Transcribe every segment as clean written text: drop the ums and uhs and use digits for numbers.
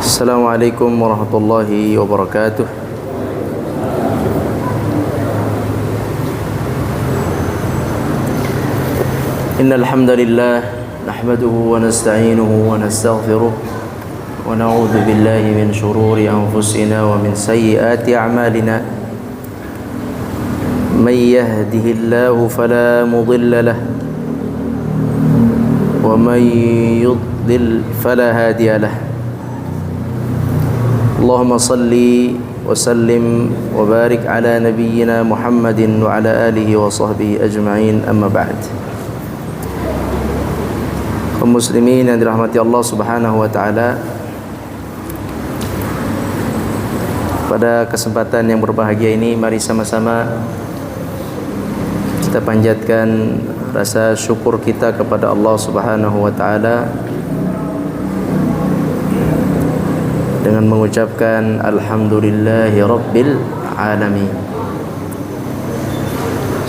Assalamualaikum warahmatullahi wabarakatuh. Innal hamdalillah nahmaduhu wa nasta'inuhu wa nastaghfiruh wa na'udzu billahi min shururi anfusina wa min sayyiati a'malina. May yahdihillahu fala mudilla lahu wa may yudlil fala hadiya lahu. Allahumma salli wa sallim wa barik ala nabiyyina Muhammadin wa ala alihi wa sahbihi ajma'in, amma ba'd. Kaum muslimin yang dirahmati Allah Subhanahu wa taala, pada kesempatan yang berbahagia ini mari sama-sama kita panjatkan rasa syukur kita kepada Allah Subhanahu wa taala dengan mengucapkan alhamdulillahi rabbil alamin.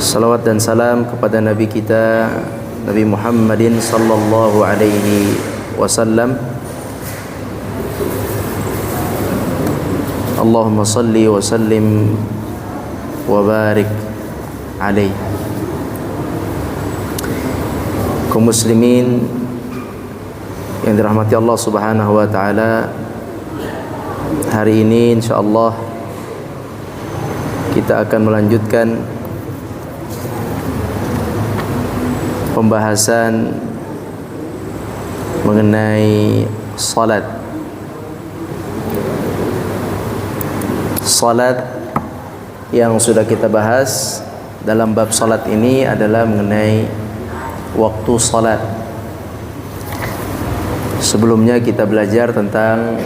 Salawat dan salam kepada Nabi kita Nabi Muhammadin sallallahu alaihi wasallam. Allahumma salli wa sallim wa barik alaihi. Kaum muslimin yang dirahmati Allah Subhanahu wa taala, hari ini insyaallah kita akan melanjutkan pembahasan mengenai salat. Salat yang sudah kita bahas dalam bab salat ini adalah mengenai waktu salat. Sebelumnya kita belajar tentang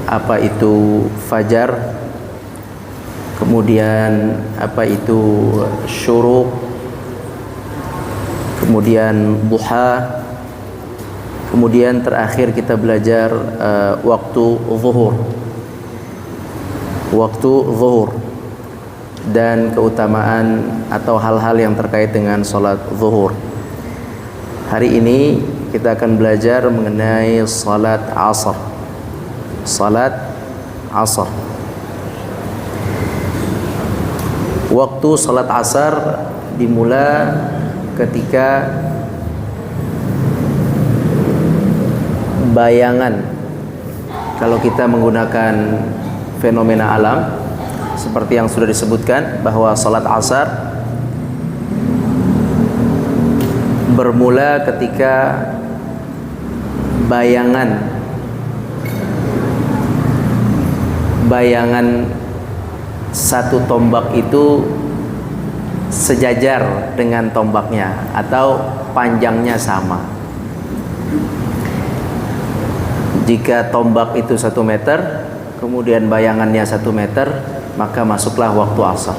apa itu fajar, kemudian apa itu syuruk, kemudian duha, kemudian terakhir kita belajar waktu zuhur dan keutamaan atau hal-hal yang terkait dengan salat zuhur. Hari ini kita akan belajar mengenai salat asar. Salat asar. Waktu salat asar dimulai ketika bayangan, kalau kita menggunakan fenomena alam seperti yang sudah disebutkan bahwa salat asar bermula ketika bayangan satu tombak itu sejajar dengan tombaknya atau panjangnya sama. Jika tombak itu 1 meter, kemudian bayangannya 1 meter, maka masuklah waktu asar.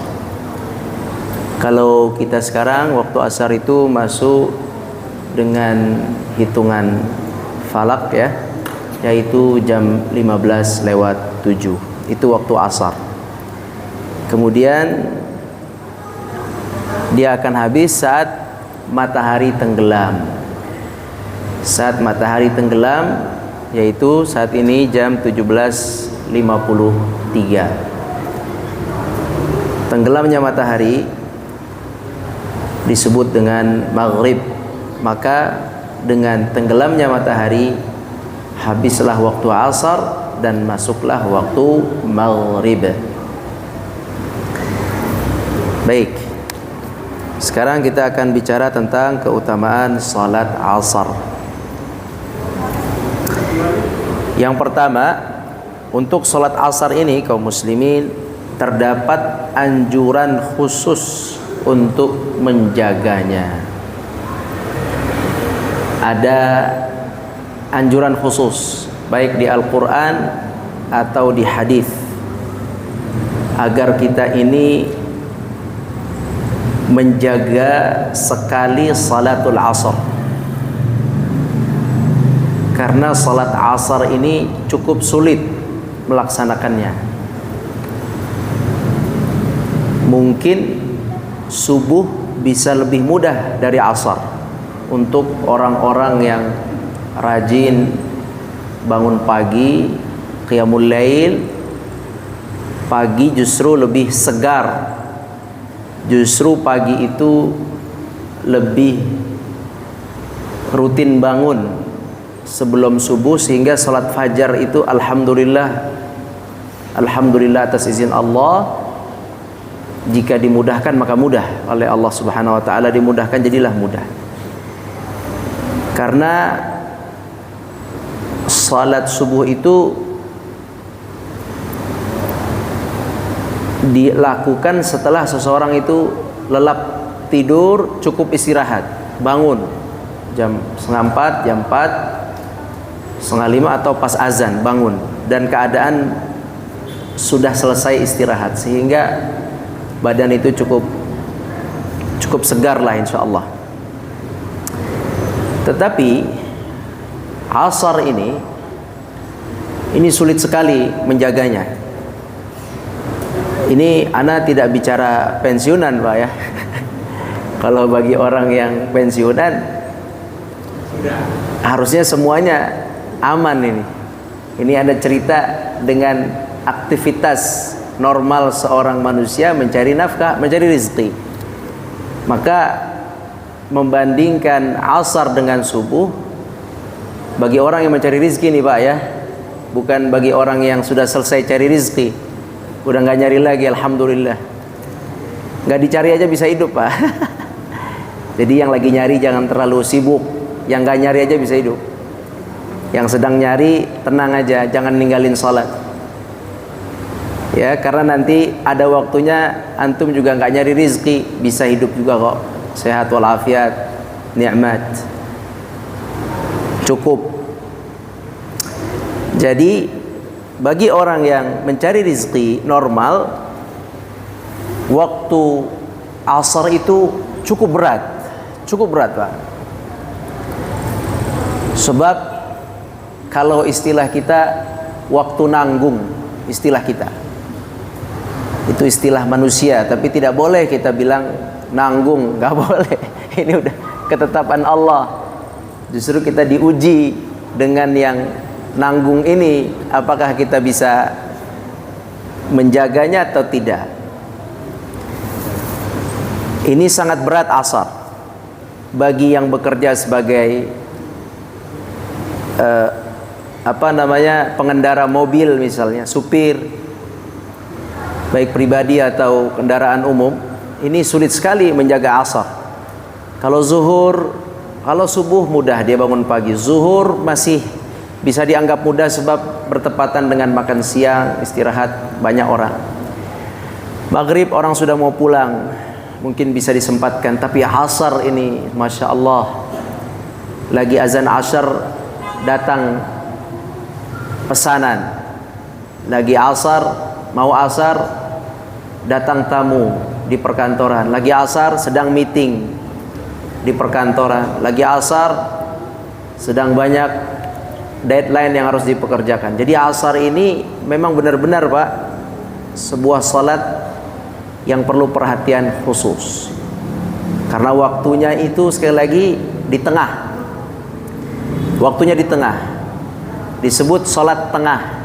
Kalau kita sekarang waktu asar itu masuk dengan hitungan falak ya, yaitu jam 15:07. Itu waktu asar. Kemudian dia akan habis saat matahari tenggelam. Saat matahari tenggelam, yaitu saat ini jam 17:53. Tenggelamnya matahari disebut dengan maghrib. Maka dengan tenggelamnya matahari habislah waktu asar dan masuklah waktu maghrib. Baik, sekarang kita akan bicara tentang keutamaan salat asar. Yang pertama, untuk salat asar ini kaum muslimin terdapat anjuran khusus untuk menjaganya. Ada anjuran khusus baik di Al-Quran atau di hadis agar kita ini menjaga sekali salatul asar, karena salat asar ini cukup sulit melaksanakannya. Mungkin subuh bisa lebih mudah dari asar untuk orang-orang yang rajin bangun pagi, qiyamul lail. Pagi justru lebih segar. Justru pagi itu lebih rutin bangun sebelum subuh, sehingga salat fajar itu alhamdulillah atas izin Allah, jika dimudahkan maka mudah oleh Allah Subhanahu wa taala, dimudahkan jadilah mudah. Karena salat subuh itu dilakukan setelah seseorang itu lelap tidur, cukup istirahat, bangun jam 3:30, jam 4, 4:30 atau pas azan bangun, dan keadaan sudah selesai istirahat, sehingga badan itu cukup segar lah insya Allah. Tetapi asar ini sulit sekali menjaganya. Ini ana tidak bicara pensiunan Pak ya. Kalau bagi orang yang pensiunan harusnya semuanya aman ini. Ini ada cerita dengan aktivitas normal seorang manusia mencari nafkah, mencari rezeki. Maka membandingkan asar dengan subuh, bagi orang yang mencari rezeki nih Pak ya, bukan bagi orang yang sudah selesai cari rezeki, udah nggak nyari lagi, alhamdulillah. Nggak dicari aja bisa hidup Pak. Jadi yang lagi nyari jangan terlalu sibuk, yang nggak nyari aja bisa hidup. Yang sedang nyari tenang aja, jangan ninggalin sholat. Ya, karena nanti ada waktunya antum juga nggak nyari rizki, bisa hidup juga kok, sehat walafiat, nikmat, cukup. Jadi bagi orang yang mencari rizki normal, waktu asar itu cukup berat Pak. Sebab kalau istilah kita waktu nanggung, istilah kita itu istilah manusia, tapi tidak boleh kita bilang nanggung, nggak boleh. Ini udah ketetapan Allah. Justru kita diuji dengan yang nanggung ini, apakah kita bisa menjaganya atau tidak. Ini sangat berat asar bagi yang bekerja sebagai pengendara mobil misalnya, supir baik pribadi atau kendaraan umum. Ini sulit sekali menjaga asar. Kalau subuh mudah, dia bangun pagi. Zuhur masih bisa dianggap mudah sebab bertepatan dengan makan siang, istirahat banyak orang. Maghrib orang sudah mau pulang, mungkin bisa disempatkan. Tapi asar ini Masya Allah, lagi azan asar datang pesanan, lagi asar, mau asar datang tamu di perkantoran, lagi asar sedang meeting di perkantoran, lagi asar sedang banyak deadline yang harus dipekerjakan. Jadi asar ini memang benar-benar Pak sebuah salat yang perlu perhatian khusus, karena waktunya itu sekali lagi di tengah. Waktunya di tengah, disebut salat tengah.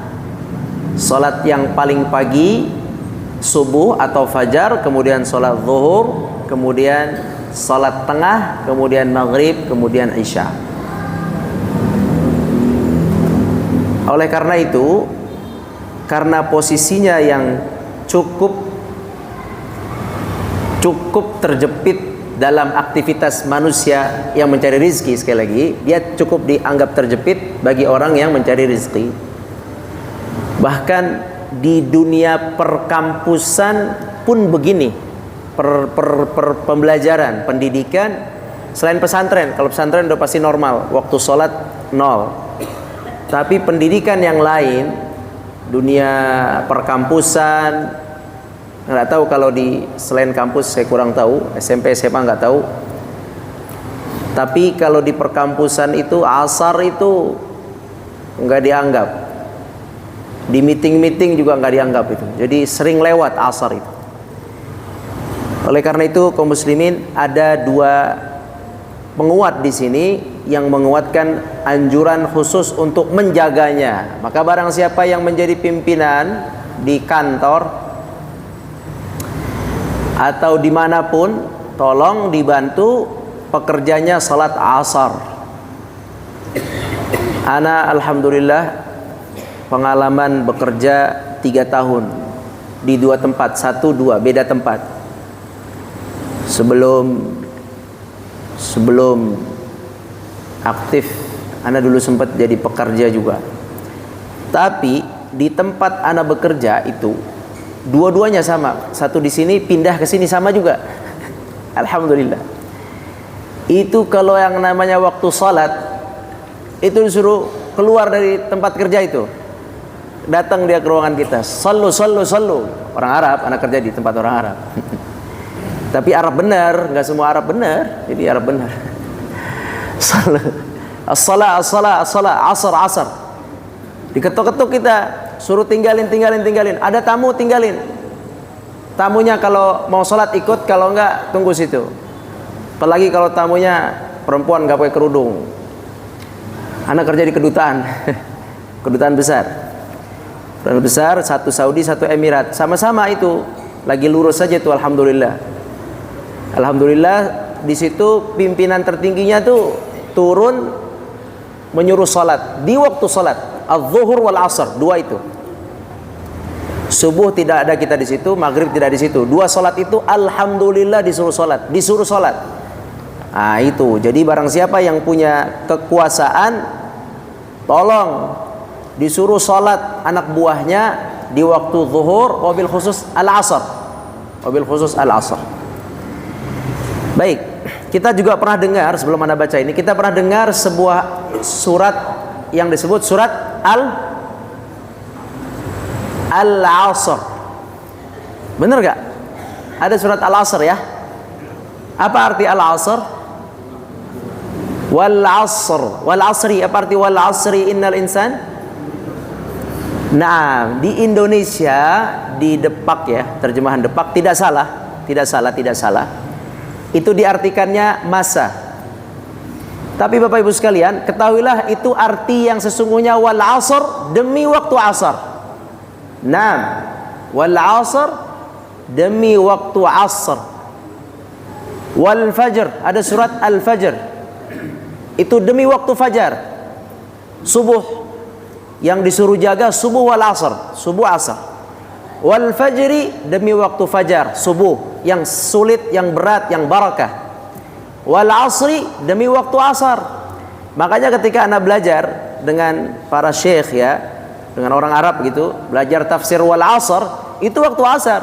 Salat yang paling pagi subuh atau fajar, kemudian salat zuhur, kemudian salat tengah, kemudian maghrib, kemudian isya. Oleh karena itu, karena posisinya yang cukup terjepit dalam aktivitas manusia yang mencari rezeki, sekali lagi dia cukup dianggap terjepit bagi orang yang mencari rezeki. Bahkan di dunia perkampusan pun begini, pembelajaran, pendidikan, selain pesantren. Kalau pesantren udah pasti normal, waktu sholat nol. Tapi pendidikan yang lain, dunia perkampusan, nggak tahu kalau di selain kampus saya kurang tahu, SMP SMA nggak tahu. Tapi kalau di perkampusan itu asar itu nggak dianggap, di meeting juga nggak dianggap itu. Jadi sering lewat asar itu. Oleh karena itu kaum muslimin ada dua penguat di sini yang menguatkan anjuran khusus untuk menjaganya. Maka barang siapa yang menjadi pimpinan di kantor atau dimanapun, tolong dibantu pekerjanya salat asar. Ana alhamdulillah pengalaman bekerja 3 tahun di 2 tempat, 1, 2 beda tempat. Sebelum aktif, ana dulu sempat jadi pekerja juga. Tapi di tempat ana bekerja itu dua-duanya sama. Satu di sini pindah ke sini sama juga. Alhamdulillah. Itu kalau yang namanya waktu salat itu disuruh keluar dari tempat kerja itu. Datang dia ke ruangan kita. Sallu. Orang Arab, anak kerja di tempat orang Arab. Tapi Arab benar, enggak semua Arab benar. Jadi Arab benar. As-salat, asar. Diketuk-ketuk kita, suruh tinggalin. Ada tamu, tinggalin. Tamunya kalau mau sholat ikut, kalau enggak tunggu situ. Apalagi kalau tamunya perempuan enggak pakai kerudung. Anak kerja di kedutaan. Kedutaan besar. Kedutaan besar, satu Saudi, satu Emirat. Sama-sama itu. Lagi lurus saja tuh, alhamdulillah. Alhamdulillah di situ pimpinan tertingginya tuh turun menyuruh salat di waktu salat, az-zuhur wal asar, 2 itu. Subuh tidak ada kita di situ, maghrib tidak di situ. 2 salat itu alhamdulillah disuruh salat. Nah, itu. Jadi barang siapa yang punya kekuasaan, tolong disuruh salat anak buahnya di waktu zuhur, wabil khusus al-asar. Baik, kita juga pernah dengar sebelum Anda baca ini, kita pernah dengar sebuah surat yang disebut surat Al-Asr. Benar gak? Ada surat Al-Asr ya? Apa arti Al-Asr? Wal asri, apa arti wal asri innal insan? Nah, di Indonesia, di Depak ya, terjemahan Depak, tidak salah. Itu diartikannya masa. Tapi Bapak Ibu sekalian, ketahuilah itu arti yang sesungguhnya wal asr, demi waktu asar. Naam, wal asr, demi waktu asar. Wal fajr, ada surat Al-Fajr. Itu demi waktu fajar. Subuh yang disuruh jaga subuh wal asr, subuh asar. Wal fajri, demi waktu fajar, subuh yang sulit, yang berat, yang barakah. Wal asri, demi waktu asar. Makanya ketika Anda belajar dengan para syekh ya, dengan orang Arab gitu, belajar tafsir wal asr, itu waktu asar,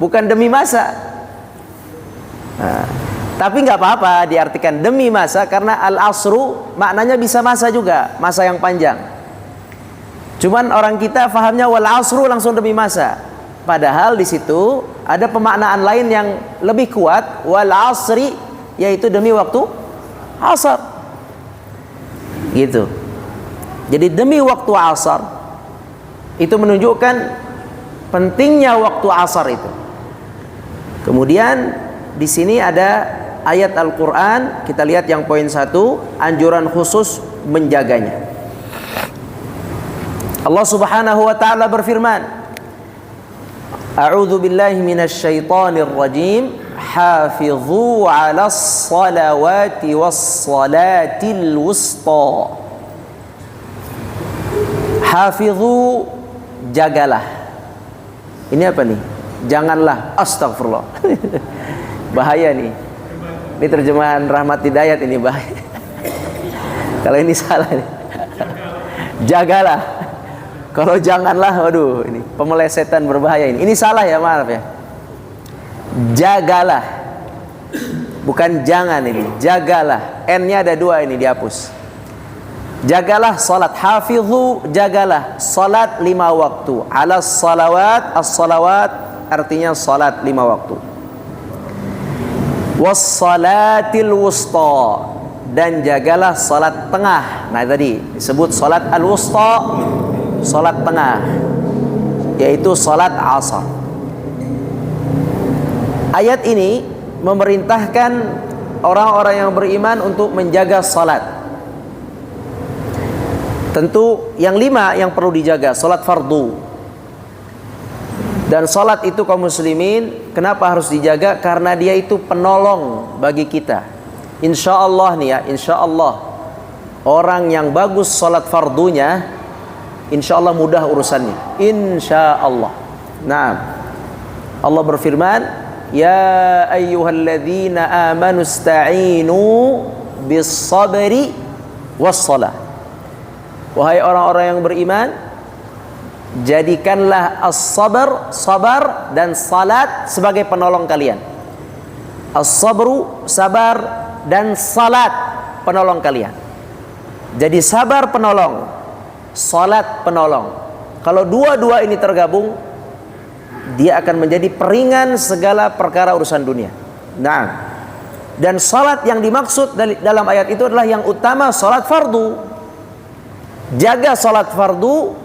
bukan demi masa. Nah, tapi nggak apa-apa diartikan demi masa, karena al-asru maknanya bisa masa juga, masa yang panjang. Cuman orang kita fahamnya wal asru langsung demi masa. Padahal di situ ada pemaknaan lain yang lebih kuat, wal asri, yaitu demi waktu asar. Gitu. Jadi demi waktu asar itu menunjukkan pentingnya waktu asar itu. Kemudian di sini ada ayat Al-Quran, kita lihat yang poin 1, anjuran khusus menjaganya. Allah Subhanahu wa ta'ala berfirman, A'udzu billahi minasy syaithanir rajim, hafidhu 'alas salawati was salatil wusta. Hafidhu, jagalah. Ini apa nih? Janganlah, astagfirullah. Bahaya nih. Ini terjemahan Rahmat Hidayat, ini bahaya. Kalau ini salah nih. Jagalah. Kalau janganlah, waduh, ini pemelesetan berbahaya ini. Ini salah ya, maaf ya. Jagalah. Bukan jangan ini, jagalah. N-nya ada 2 ini, dihapus. Jagalah salat, hafidhu, jagalah salat 5 waktu. Alas salawat, as-salawat artinya salat 5 waktu. Was-salatil wusta, dan jagalah salat tengah. Nah tadi disebut salat al-wusta, salat tengah, yaitu salat asar. Ayat ini memerintahkan orang-orang yang beriman untuk menjaga salat. Tentu yang 5 yang perlu dijaga, salat fardu. Dan salat itu kaum muslimin, kenapa harus dijaga? Karena dia itu penolong bagi kita. Insya Allah nih ya, insya Allah orang yang bagus salat fardunya, insya Allah mudah urusannya. Insya Allah. Nah, Allah berfirman, ya ayyuhalladzina amanu ista'inu bis sabri was salah. Wahai orang-orang yang beriman, jadikanlah as-sabr, sabar, dan salat sebagai penolong kalian. As-sabru, sabar, dan salat penolong kalian. Jadi sabar penolong, salat penolong. Kalau dua-dua ini tergabung, dia akan menjadi peringan segala perkara urusan dunia. Nah, dan salat yang dimaksud dalam ayat itu adalah yang utama, salat fardu. Jaga salat fardu,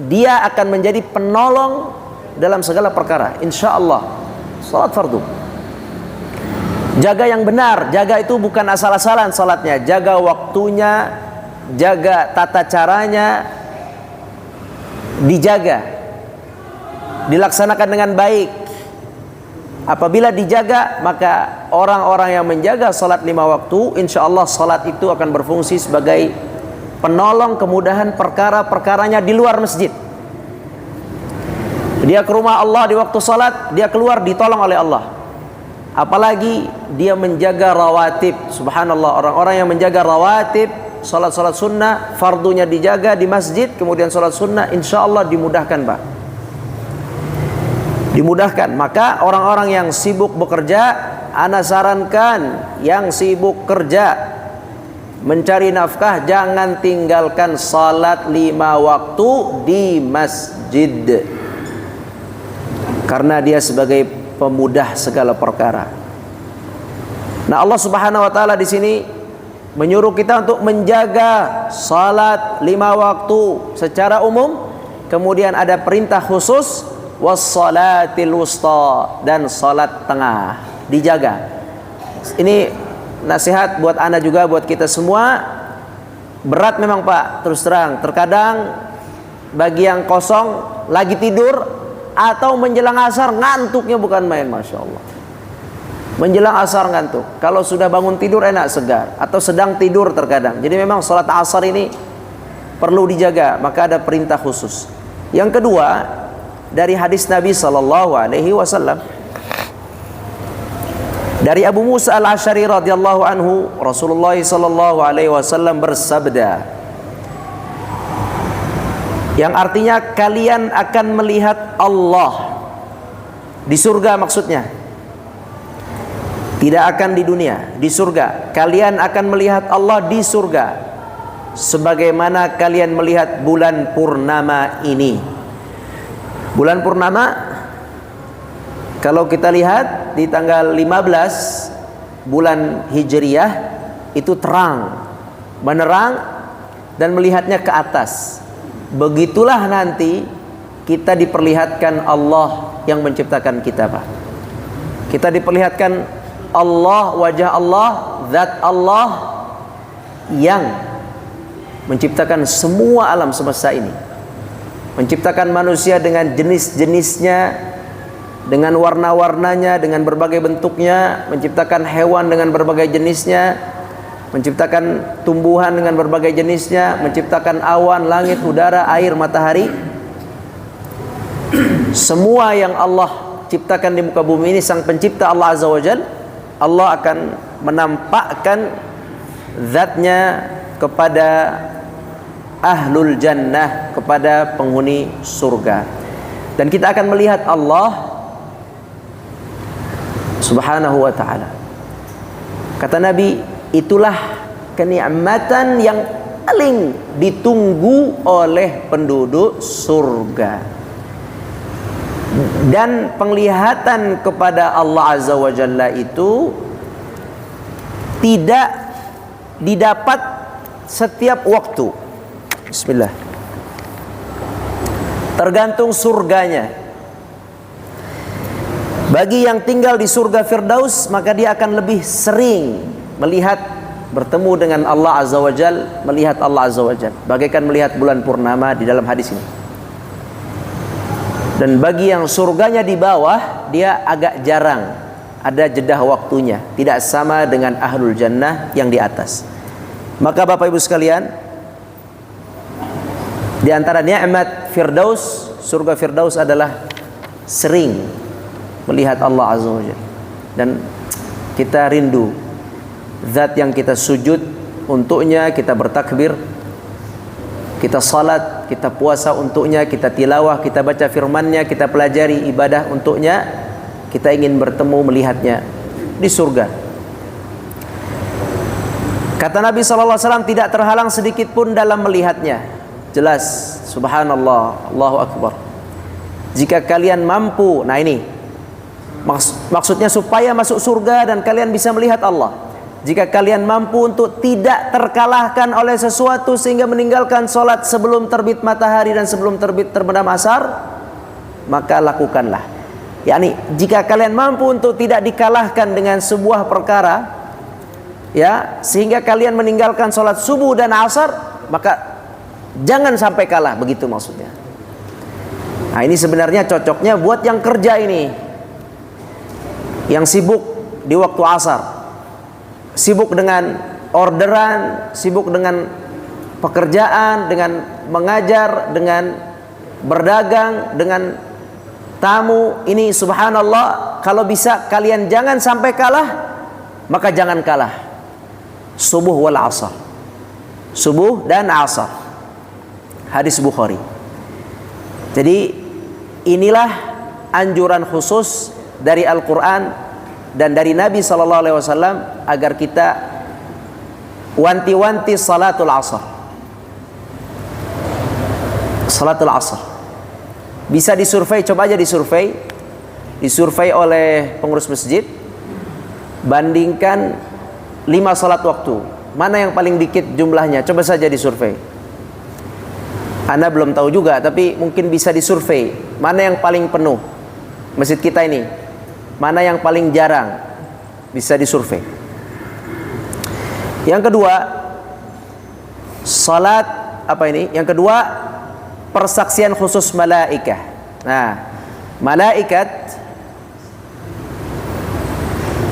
dia akan menjadi penolong dalam segala perkara, insya Allah. Salat fardu, jaga yang benar. Jaga itu bukan asal-asalan salatnya, jaga waktunya, jaga tata caranya, dijaga, dilaksanakan dengan baik. Apabila dijaga, maka orang-orang yang menjaga salat 5 waktu, insya Allah salat itu akan berfungsi sebagai penolong kemudahan perkara-perkaranya di luar masjid. Dia ke rumah Allah di waktu salat, dia keluar ditolong oleh Allah. Apalagi dia menjaga rawatib. Subhanallah, orang-orang yang menjaga rawatib, salat-salat sunnah, fardunya dijaga di masjid, kemudian salat sunnah, insya Allah dimudahkan, Pak. Dimudahkan. Maka orang-orang yang sibuk bekerja, ana sarankan yang sibuk kerja mencari nafkah, jangan tinggalkan salat 5 waktu di masjid, karena dia sebagai pemudah segala perkara. Nah, Allah Subhanahu wa taala di sini menyuruh kita untuk menjaga salat 5 waktu secara umum, kemudian ada perintah khusus wassalatil wusta, dan salat tengah dijaga. Ini nasihat buat Anda juga, buat kita semua. Berat memang Pak, terus terang. Terkadang bagi yang kosong lagi tidur atau menjelang asar ngantuknya bukan main, Masya Allah. Menjelang asar ngantuk. Kalau sudah bangun tidur enak segar, atau sedang tidur terkadang. Jadi memang salat asar ini perlu dijaga, maka ada perintah khusus. Yang kedua, dari hadis Nabi SAW, dari Abu Musa al-Asy'ari radhiyallahu anhu, Rasulullah sallallahu alaihi wasallam bersabda, yang artinya kalian akan melihat Allah di surga, maksudnya tidak akan di dunia, di surga. Kalian akan melihat Allah di surga sebagaimana kalian melihat bulan purnama ini. Bulan purnama, kalau kita lihat di tanggal 15 bulan Hijriyah, itu terang, menerang, dan melihatnya ke atas. Begitulah nanti kita diperlihatkan Allah yang menciptakan kita, Pak. Kita diperlihatkan Allah, wajah Allah, zat Allah yang menciptakan semua alam semesta ini. Menciptakan manusia dengan jenis-jenisnya, dengan warna-warnanya, dengan berbagai bentuknya, menciptakan hewan dengan berbagai jenisnya, menciptakan tumbuhan dengan berbagai jenisnya, menciptakan awan, langit, udara, air, matahari. Semua yang Allah ciptakan di muka bumi ini, Sang Pencipta Allah Azza wa Jalla, Allah akan menampakkan zatnya kepada ahlul jannah, kepada penghuni surga. Dan kita akan melihat Allah Subhanahu wa ta'ala. Kata Nabi, itulah kenikmatan yang paling ditunggu oleh penduduk surga. Dan penglihatan kepada Allah Azza wa Jalla itu tidak didapat setiap waktu. Bismillah. Tergantung surganya. Bagi yang tinggal di surga Firdaus, maka dia akan lebih sering melihat, bertemu dengan Allah Azza wa Jal, melihat Allah Azza wa Jal, bagaikan melihat bulan purnama di dalam hadis ini. Dan bagi yang surganya di bawah, dia agak jarang, ada jedah waktunya, tidak sama dengan ahlul jannah yang di atas. Maka Bapak Ibu sekalian, di antara nikmat Firdaus, surga Firdaus adalah sering melihat Allah Azza wa Jalla. Dan kita rindu zat yang kita sujud untuknya, kita bertakbir, kita salat, kita puasa untuknya, kita tilawah, kita baca firman-Nya, kita pelajari ibadah untuknya. Kita ingin bertemu melihatnya di surga. Kata Nabi SAW, tidak terhalang sedikit pun dalam melihatnya. Jelas, subhanallah, Allahu Akbar. Jika kalian mampu, nah ini maksudnya supaya masuk surga dan kalian bisa melihat Allah. Jika kalian mampu untuk tidak terkalahkan oleh sesuatu sehingga meninggalkan solat sebelum terbit matahari dan sebelum terbenam asar, maka lakukanlah. Yani jika kalian mampu untuk tidak dikalahkan dengan sebuah perkara, ya, sehingga kalian meninggalkan solat subuh dan asar, maka jangan sampai kalah, begitu maksudnya. Nah, ini sebenarnya cocoknya buat yang kerja ini, yang sibuk di waktu asar, sibuk dengan orderan, sibuk dengan pekerjaan, dengan mengajar, dengan berdagang, dengan tamu. Ini subhanallah, kalau bisa kalian jangan sampai kalah, maka jangan kalah. Subuh wal asar, subuh dan asar. Hadis Bukhari. Jadi inilah anjuran khusus dari Al-Quran dan dari Nabi SAW agar kita wanti-wanti salatul asar. Salatul asar bisa disurvei, coba aja disurvei oleh pengurus masjid, bandingkan 5 salat waktu, mana yang paling dikit jumlahnya, coba saja disurvei. Anda belum tahu juga, tapi mungkin bisa disurvei mana yang paling penuh masjid kita ini, mana yang paling jarang, bisa disurvei. Yang kedua, salat apa ini? Yang kedua, persaksian khusus malaikah. Nah, malaikat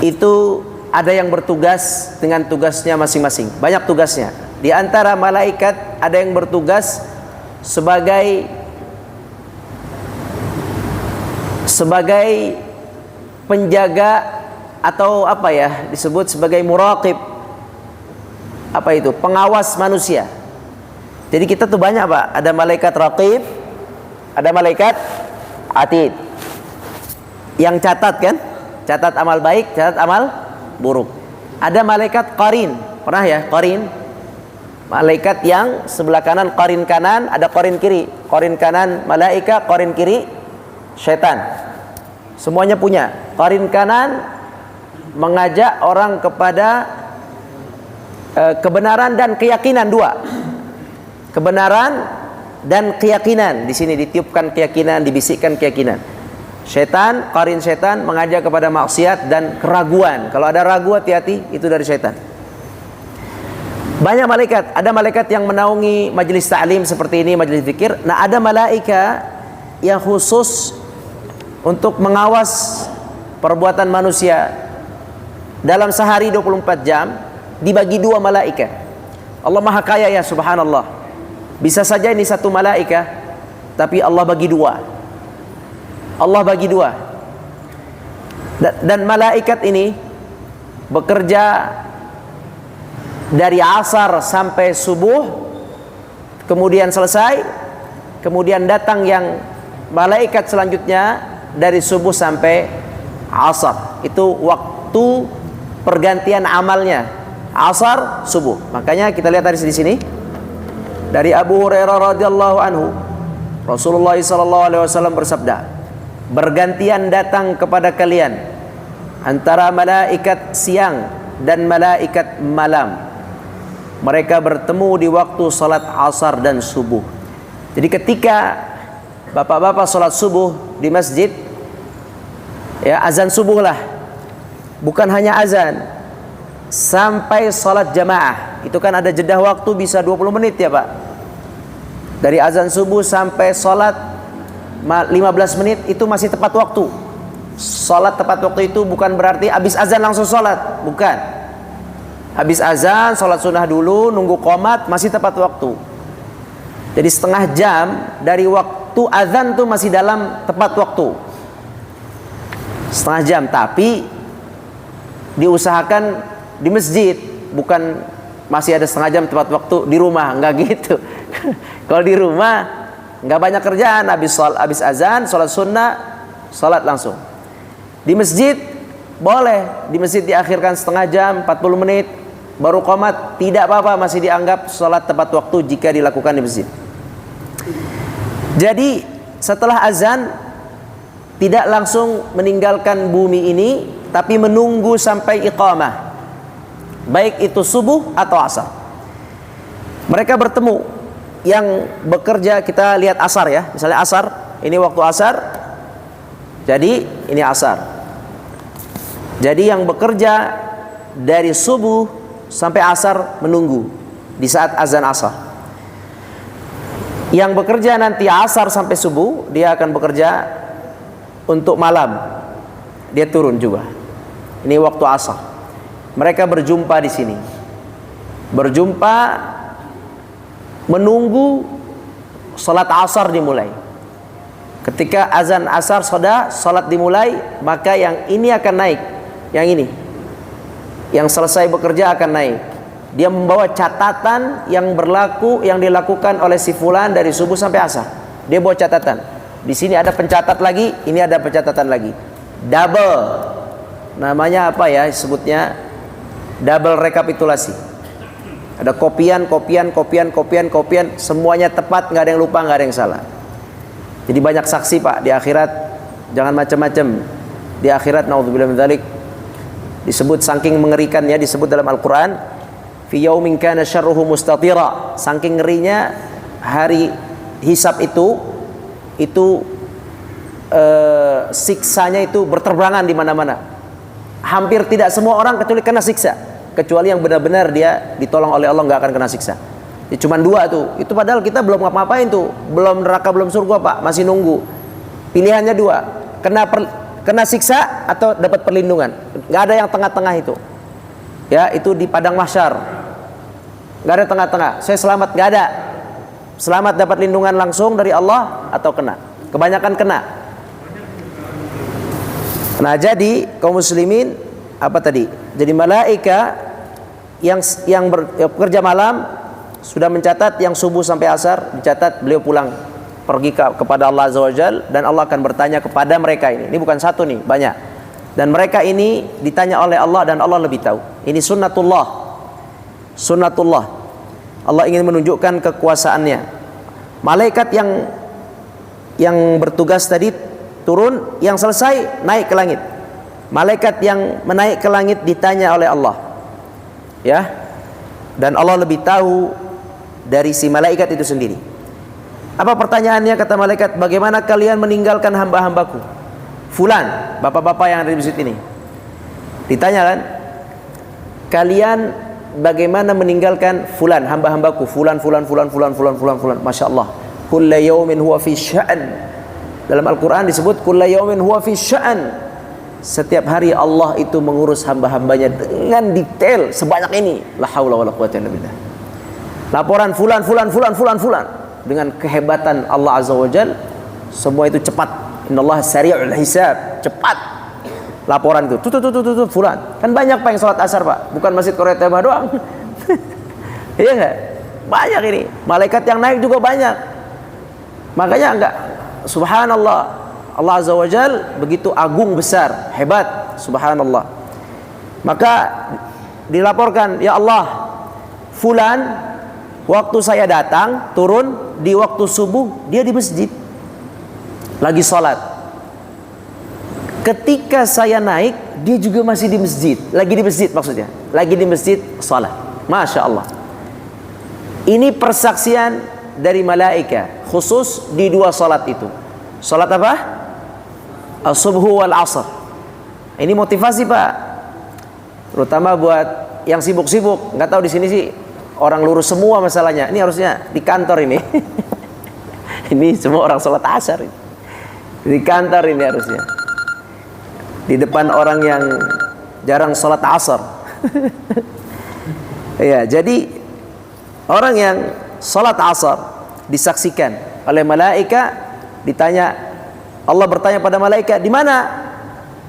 itu ada yang bertugas dengan tugasnya masing-masing. Banyak tugasnya. Di antara malaikat ada yang bertugas sebagai penjaga, atau apa ya, disebut sebagai muraqib. Apa itu? Pengawas manusia. Jadi kita tuh banyak, Pak. Ada malaikat raqib, ada malaikat atid, yang catat kan, catat amal baik, catat amal buruk. Ada malaikat qarin, pernah ya, qarin, malaikat yang sebelah kanan, qarin kanan, ada qarin kiri. Qarin kanan malaikat, qarin kiri syaitan. Semuanya punya. Qarin kanan mengajak orang kepada kebenaran dan keyakinan, dua. Kebenaran dan keyakinan. Di sini ditiupkan keyakinan, dibisikkan keyakinan. Syaitan, qarin syaitan mengajak kepada maksiat dan keraguan. Kalau ada ragu, hati-hati, itu dari syaitan. Banyak malaikat. Ada malaikat yang menaungi majelis ta'lim seperti ini, majelis zikir. Nah, ada malaikat yang khusus untuk mengawas perbuatan manusia. Dalam sehari 24 jam dibagi 2 malaikat. Allah Maha Kaya ya, subhanallah. Bisa saja ini 1 malaikat, tapi Allah bagi 2. Allah bagi 2. Dan malaikat ini bekerja dari asar sampai subuh, kemudian selesai, kemudian datang yang malaikat selanjutnya dari subuh sampai asar. Itu waktu pergantian amalnya, asar subuh. Makanya kita lihat di sini dari Abu Hurairah radhiyallahu anhu, Rasulullah SAW bersabda, bergantian datang kepada kalian antara malaikat siang dan malaikat malam. Mereka bertemu di waktu salat asar dan subuh. Jadi ketika bapak-bapak salat subuh di masjid, Ya, azan subuh lah. Bukan hanya azan, sampai salat jamaah. Itu kan ada jeda waktu bisa 20 menit ya Pak. Dari azan subuh sampai salat 15 menit itu masih tepat waktu. Salat tepat waktu itu bukan berarti habis azan langsung salat, bukan. Habis azan, salat sunnah dulu, nunggu qomat, masih tepat waktu. Jadi setengah jam dari waktu azan tuh masih dalam tepat waktu. Setengah jam, tapi diusahakan di masjid, bukan masih ada setengah jam tepat waktu di rumah, enggak gitu. Kalau di rumah enggak banyak kerjaan, habis azan, sholat sunnah, sholat langsung. Di masjid boleh, di masjid diakhirkan setengah jam, 40 menit, baru qomat, tidak apa-apa, masih dianggap sholat tepat waktu jika dilakukan di masjid. Jadi setelah azan tidak langsung meninggalkan bumi ini, tapi menunggu sampai iqamah, baik itu subuh atau asar. Mereka bertemu. Yang bekerja, kita lihat asar ya, misalnya asar, ini waktu asar, jadi ini asar. Jadi yang bekerja dari subuh sampai asar menunggu di saat azan asar. Yang bekerja nanti asar sampai subuh, dia akan bekerja untuk malam, dia turun juga. Ini waktu asar. Mereka berjumpa di sini. Berjumpa menunggu salat asar dimulai. Ketika azan asar sudah, salat dimulai, maka yang ini akan naik. Yang ini, yang selesai bekerja akan naik. Dia membawa catatan yang berlaku, yang dilakukan oleh si fulan dari subuh sampai asar. Dia bawa catatan. Di sini ada pencatat lagi, ini ada pencatatan lagi. Double. Namanya apa ya sebutnya? Double rekapitulasi. Ada kopian, semuanya tepat, nggak ada yang lupa, nggak ada yang salah. Jadi banyak saksi Pak di akhirat, jangan macam-macam. Di akhirat naudzubillah min dzalik, disebut saking mengerikannya, disebut dalam Al-Qur'an, fi yaumin kana syarruhu mustatira. Saking ngerinya hari hisab itu siksanya itu berterbangan di mana-mana. Hampir tidak semua orang kecuali kena siksa, kecuali yang benar-benar dia ditolong oleh Allah nggak akan kena siksa. Ya, cuman 2 tuh. Itu padahal kita belum ngapa-ngapain tuh, belum neraka belum surga Pak, masih nunggu. Pilihannya 2, kena siksa atau dapat perlindungan. Nggak ada yang tengah-tengah itu. Ya, itu di padang mahsyar. Nggak ada tengah-tengah. Saya selamat, nggak ada. Selamat dapat lindungan langsung dari Allah atau kena. Kebanyakan kena. Nah, jadi kaum muslimin apa tadi? Jadi malaika yang bekerja malam sudah mencatat, yang subuh sampai asar dicatat, beliau pulang pergi kepada Allah Azza wa Jalla, dan Allah akan bertanya kepada mereka ini. Ini bukan satu nih, banyak. Dan mereka ini ditanya oleh Allah dan Allah lebih tahu. Ini sunnatullah. Sunnatullah. Allah ingin menunjukkan kekuasaannya. Malaikat yang bertugas tadi turun, yang selesai naik ke langit. Malaikat yang menaik ke langit ditanya oleh Allah. Ya. Dan Allah lebih tahu dari si malaikat itu sendiri. Apa pertanyaannya kata malaikat? Bagaimana kalian meninggalkan hamba-hambaku? Fulan, bapak-bapak yang ada di masjid ini. Ditanya kan? Kalian bagaimana meninggalkan fulan, hamba-hambaku? Fulan. Masya Allah. Kulla yawmin huwa fi sya'an. Dalam Al-Quran disebut kulla yawmin huwa fi sya'an. Setiap hari Allah itu mengurus hamba-hambanya dengan detail sebanyak ini. La haula wala quwwata illa billah. Laporan fulan dengan kehebatan Allah Azza wa Jalla, semua itu cepat. Innallaha sari'ul hisab, cepat laporan itu. Tuh fulan. Kan banyak Pak yang salat asar Pak, bukan Masjid Korea Tebah doang. Iya enggak? Banyak ini. Malaikat yang naik juga banyak. Makanya enggak, subhanallah, Allah Azza wa Jalla begitu agung, besar, hebat, subhanallah. Maka dilaporkan, ya Allah, fulan waktu saya datang turun di waktu subuh, dia di masjid lagi sholat. Ketika saya naik, dia juga masih di masjid, lagi di masjid maksudnya, lagi di masjid sholat. Masya Allah. Ini persaksian dari malaikat khusus di 2 sholat itu. Sholat apa? As-subhu wal asr. Ini motivasi Pak, terutama buat yang sibuk-sibuk. Nggak tahu di sini sih orang lurus semua masalahnya. Ini harusnya di kantor ini. Ini semua orang sholat asar ini. Di kantor ini harusnya. Di depan orang yang jarang sholat asar. Ya, jadi orang yang sholat asar disaksikan oleh malaikat, ditanya, Allah bertanya pada malaikat, di mana?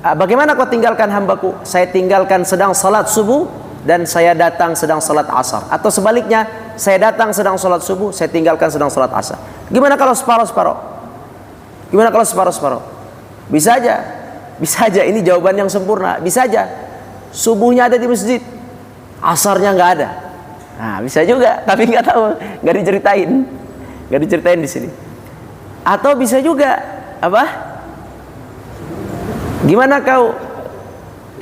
Bagaimana kau tinggalkan hambaku? Saya tinggalkan sedang salat subuh dan saya datang sedang salat asar. Atau sebaliknya, saya datang sedang salat subuh, saya tinggalkan sedang salat asar. Gimana kalau separuh-separuh? Gimana kalau separuh-separuh? Bisa aja. Bisa aja, ini jawaban yang sempurna. Bisa aja. Subuhnya ada di masjid, asarnya nggak ada. Nah, bisa juga, tapi nggak tahu, nggak diceritain di sini. Atau bisa juga apa? Gimana kau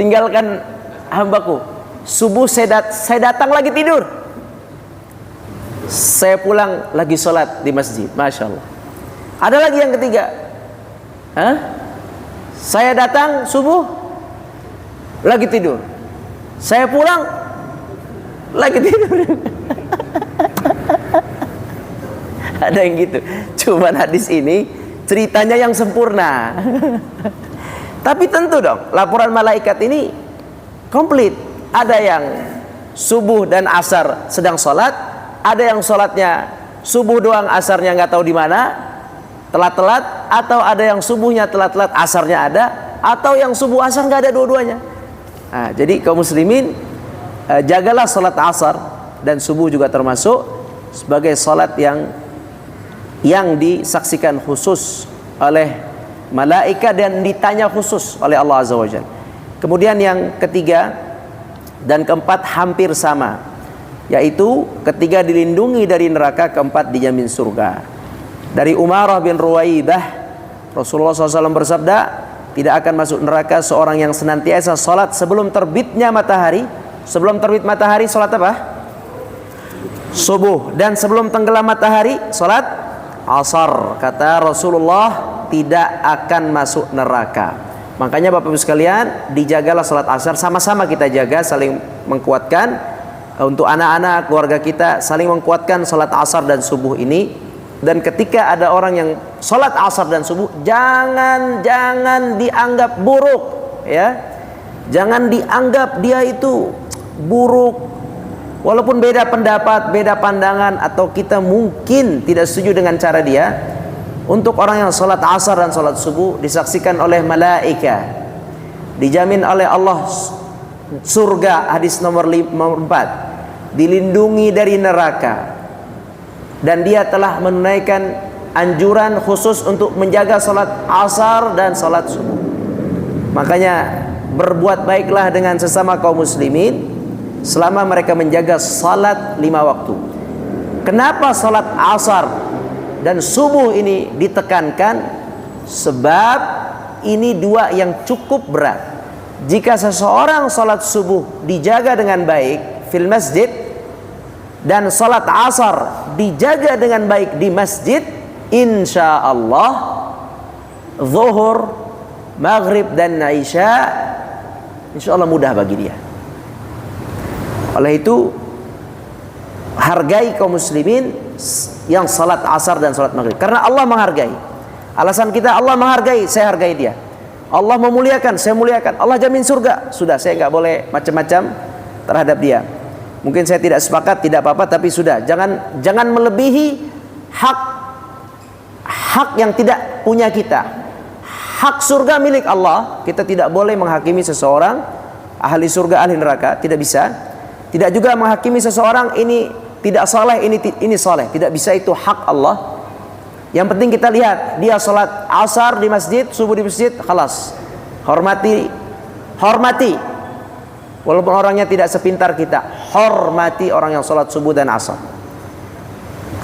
tinggalkan hambaku? Subuh saya datang lagi tidur, saya pulang lagi sholat di masjid. Masya Allah. Ada lagi yang ketiga. Saya datang subuh lagi tidur, saya pulang lagi tidur. Ada yang gitu. Cuman hadis ini ceritanya yang sempurna. Tapi tentu dong, laporan malaikat ini komplit. Ada yang subuh dan asar sedang sholat, ada yang sholatnya subuh doang, asarnya nggak tahu di mana, telat-telat, atau ada yang subuhnya telat-telat, asarnya ada, atau yang subuh asar nggak ada dua-duanya. Nah, jadi kaum muslimin, jagalah sholat asar dan subuh juga termasuk sebagai sholat yang disaksikan khusus oleh malaikat dan ditanya khusus oleh Allah Azza wa Jalla. Kemudian yang ketiga dan keempat hampir sama, yaitu ketiga dilindungi dari neraka, keempat dijamin surga. Dari Umarah bin Ruwaidah, Rasulullah SAW bersabda, tidak akan masuk neraka seorang yang senantiasa sholat sebelum terbitnya matahari. Sebelum terbit matahari sholat apa? Subuh. Dan sebelum tenggelam matahari sholat asar. Kata Rasulullah, tidak akan masuk neraka. Makanya Bapak Ibu sekalian, dijagalah salat asar, sama-sama kita jaga, saling menguatkan. Untuk anak-anak, keluarga kita, saling menguatkan salat asar dan subuh ini. Dan ketika ada orang yang salat asar dan subuh, jangan dianggap buruk, ya. Jangan dianggap dia itu buruk, walaupun beda pendapat, beda pandangan, atau kita mungkin tidak setuju dengan cara dia. Untuk orang yang sholat asar dan sholat subuh disaksikan oleh malaikat, dijamin oleh Allah surga, hadis nomor 4, dilindungi dari neraka, dan dia telah menunaikan anjuran khusus untuk menjaga sholat asar dan sholat subuh. Makanya berbuat baiklah dengan sesama kaum muslimin selama mereka menjaga sholat 5 waktu. Kenapa sholat asar dan subuh ini ditekankan? Sebab ini dua yang cukup berat. Jika seseorang salat subuh dijaga dengan baik fil masjid, dan salat asar dijaga dengan baik di masjid, insya Allah zuhur, maghrib dan isya insya Allah mudah bagi dia. Oleh itu, hargai kaum muslimin yang salat asar dan salat maghrib, karena Allah menghargai. Alasan kita, Allah menghargai, saya hargai dia. Allah memuliakan, saya muliakan. Allah jamin surga, sudah, saya nggak boleh macam-macam terhadap dia. Mungkin saya tidak sepakat, tidak apa-apa, tapi sudah, jangan melebihi hak yang tidak punya kita. Hak surga milik Allah, kita tidak boleh menghakimi seseorang ahli surga, ahli neraka, tidak bisa. Tidak juga menghakimi seseorang ini tidak saleh, ini saleh. Tidak bisa, itu hak Allah. Yang penting kita lihat dia salat asar di masjid, subuh di masjid, khalas. Hormati. Walaupun orangnya tidak sepintar kita, hormati orang yang salat subuh dan asar.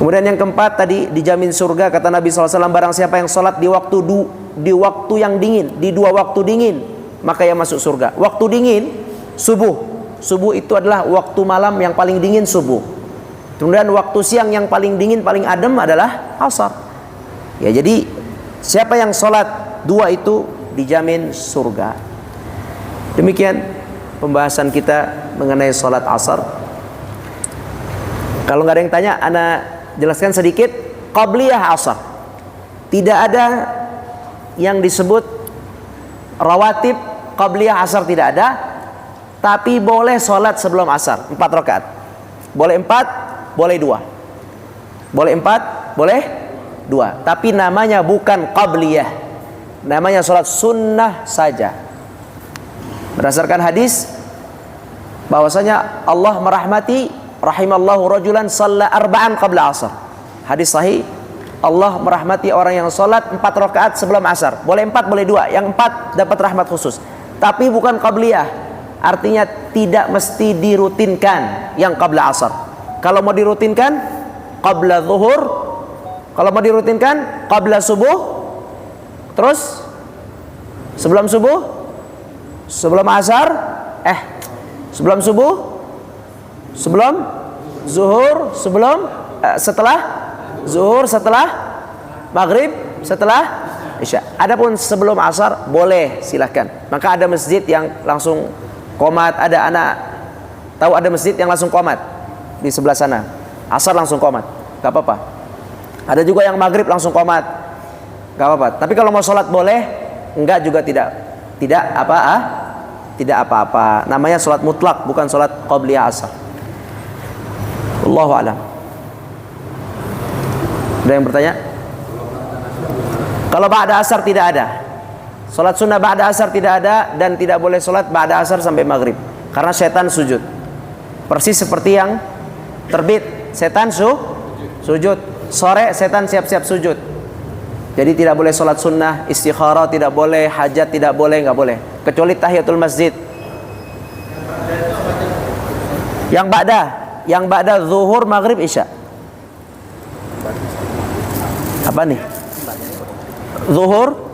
Kemudian yang keempat tadi, dijamin surga. Kata Nabi SAW, barang siapa yang salat di waktu yang dingin, di 2 waktu dingin, maka ia masuk surga. Waktu dingin subuh. Subuh itu adalah waktu malam yang paling dingin, subuh. Kemudian waktu siang yang paling dingin, paling adem adalah asar. Ya, jadi siapa yang sholat 2 itu dijamin surga. Demikian pembahasan kita mengenai sholat asar. Kalau nggak ada yang tanya, ana jelaskan sedikit. Qabliyah asar, tidak ada yang disebut rawatib qabliyah asar, tidak ada. Tapi boleh sholat sebelum asar 4 rakaat. Boleh 4, boleh 2. Boleh 4, boleh 2. Tapi namanya bukan qabliyah, namanya sholat sunnah saja. Berdasarkan hadis bahwasanya Allah merahmati, rahimallahu rajulan shalla arba'an qabla asar. Hadis sahih, Allah merahmati orang yang sholat 4 rakaat sebelum asar. Boleh 4, boleh 2. Yang 4 dapat rahmat khusus. Tapi bukan qabliyah, artinya tidak mesti dirutinkan yang qabla asar. Kalau mau dirutinkan qabla zuhur, kalau mau dirutinkan qabla subuh, terus sebelum subuh, sebelum asar, sebelum subuh, sebelum zuhur, sebelum setelah zuhur, setelah maghrib, setelah isya. Adapun sebelum asar boleh, silahkan. Maka ada masjid yang langsung qomat, ada anak tahu ada masjid yang langsung qomat di sebelah sana. Asar langsung qomat, gak apa-apa. Ada juga yang maghrib langsung qomat, gak apa-apa. Tapi kalau mau sholat boleh, enggak juga tidak apa-apa. Namanya sholat mutlak, bukan sholat qabliyah asar. Wallahu a'lam. Ada yang bertanya? Kalau ba'da asar tidak ada. Sholat sunnah ba'da asar tidak ada, dan tidak boleh sholat ba'da asar sampai maghrib, karena setan sujud. Persis seperti yang terbit, setan sujud. Sore setan siap-siap sujud. Jadi tidak boleh sholat sunnah, istikharah tidak boleh, hajat tidak boleh, nggak boleh. Kecuali tahiyatul masjid. Yang ba'da zuhur, maghrib, isya. Apa nih? Zuhur.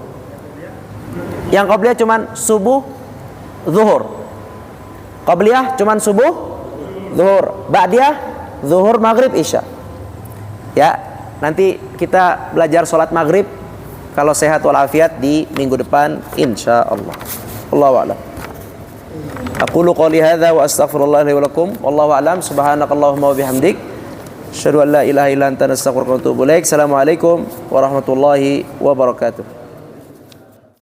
Yang qabliyah cuman subuh, zuhur. Qabliyah cuman subuh, zuhur. Ba'diyah zuhur, maghrib, isya. Ya, nanti kita belajar sholat maghrib kalau sehat walafiat di minggu depan insyaallah. Allahu a'lam. Aqulu qouli hadza wa astaghfirullah li wa lakum. Wallahu a'lam. Subhanakallahumma wa bihamdik, asyhadu an la ilaha illa anta, astaghfiruka wa atubu ilaik. Assalamualaikum warahmatullahi wabarakatuh.